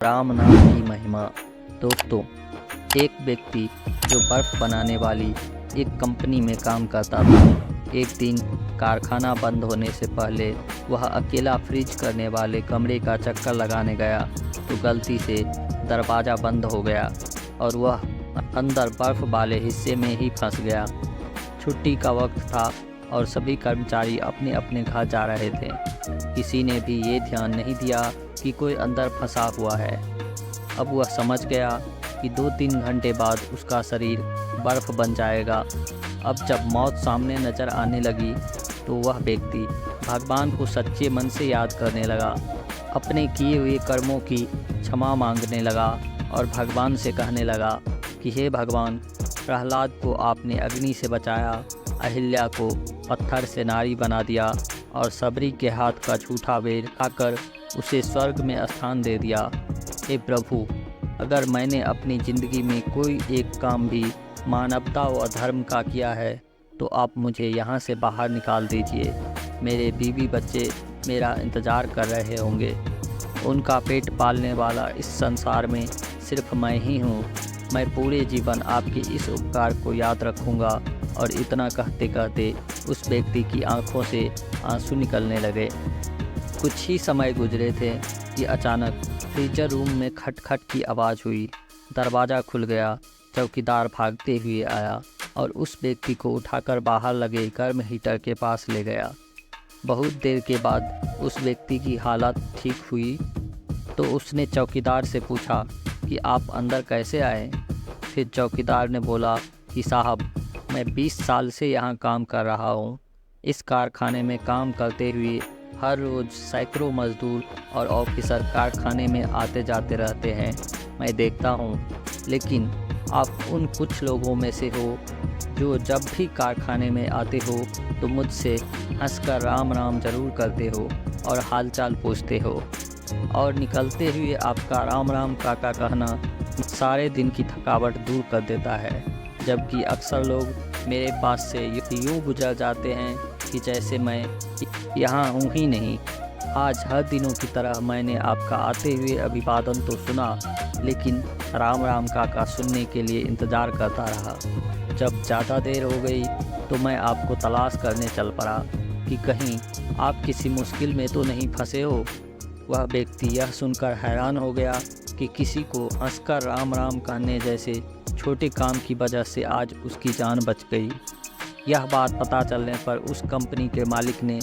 राम नाम की महिमा। दोस्तों, एक व्यक्ति जो बर्फ़ बनाने वाली एक कंपनी में काम करता था, एक दिन कारखाना बंद होने से पहले वह अकेला फ्रीज करने वाले कमरे का चक्कर लगाने गया तो गलती से दरवाज़ा बंद हो गया और वह अंदर बर्फ़ वाले हिस्से में ही फंस गया। छुट्टी का वक्त था और सभी कर्मचारी अपने अपने घर जा रहे थे। किसी ने भी ये ध्यान नहीं दिया कि कोई अंदर फंसा हुआ है। अब वह समझ गया कि 2-3 घंटे बाद उसका शरीर बर्फ़ बन जाएगा। अब जब मौत सामने नज़र आने लगी तो वह व्यक्ति भगवान को सच्चे मन से याद करने लगा, अपने किए हुए कर्मों की क्षमा मांगने लगा और भगवान से कहने लगा कि हे भगवान, प्रहलाद को आपने अग्नि से बचाया, अहिल्या को पत्थर से नारी बना दिया और सबरी के हाथ का झूठा बेर खाकर उसे स्वर्ग में स्थान दे दिया। हे प्रभु, अगर मैंने अपनी ज़िंदगी में कोई एक काम भी मानवता व धर्म का किया है तो आप मुझे यहाँ से बाहर निकाल दीजिए। मेरे बीवी बच्चे मेरा इंतज़ार कर रहे होंगे। उनका पेट पालने वाला इस संसार में सिर्फ मैं ही हूँ। मैं पूरे जीवन आपके इस उपकार को याद रखूँगा। और इतना कहते कहते उस व्यक्ति की आंखों से आंसू निकलने लगे। कुछ ही समय गुजरे थे कि अचानक फ्रीजर रूम में खटखट की आवाज़ हुई। दरवाज़ा खुल गया। चौकीदार भागते हुए आया और उस व्यक्ति को उठाकर बाहर लगे गर्म हीटर के पास ले गया। बहुत देर के बाद उस व्यक्ति की हालत ठीक हुई तो उसने चौकीदार से पूछा कि आप अंदर कैसे आए। फिर चौकीदार ने बोला कि साहब, मैं 20 साल से यहाँ काम कर रहा हूँ। इस कारखाने में काम करते हुए हर रोज़ सैकड़ों मज़दूर और ऑफिसर कारखाने में आते जाते रहते हैं, मैं देखता हूँ। लेकिन आप उन कुछ लोगों में से हो जो जब भी कारखाने में आते हो तो मुझसे हंसकर राम राम ज़रूर करते हो और हालचाल पूछते हो, और निकलते हुए आपका राम राम काका कहना सारे दिन की थकावट दूर कर देता है। जबकि अक्सर लोग मेरे पास से यूँ गुजर जाते हैं कि जैसे मैं यहाँ हूँ ही नहीं। आज हर दिनों की तरह मैंने आपका आते हुए अभिवादन तो सुना, लेकिन राम राम काका सुनने के लिए इंतज़ार करता रहा। जब ज़्यादा देर हो गई तो मैं आपको तलाश करने चल पड़ा कि कहीं आप किसी मुश्किल में तो नहीं फंसे हो। वह व्यक्ति यह सुनकर हैरान हो गया कि किसी को हंसकर राम राम कहने जैसे छोटे काम की वजह से आज उसकी जान बच गई। यह बात पता चलने पर उस कंपनी के मालिक ने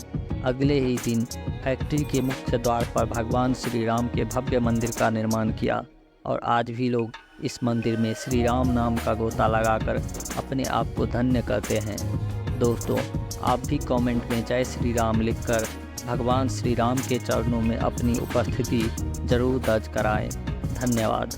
अगले ही दिन फैक्ट्री के मुख्य द्वार पर भगवान श्री राम के भव्य मंदिर का निर्माण किया और आज भी लोग इस मंदिर में श्री राम नाम का गोता लगाकर अपने आप को धन्य करते हैं। दोस्तों, आप भी कमेंट में जय श्री राम लिखकर भगवान श्री राम के चरणों में अपनी उपस्थिति जरूर दर्ज कराएं। धन्यवाद।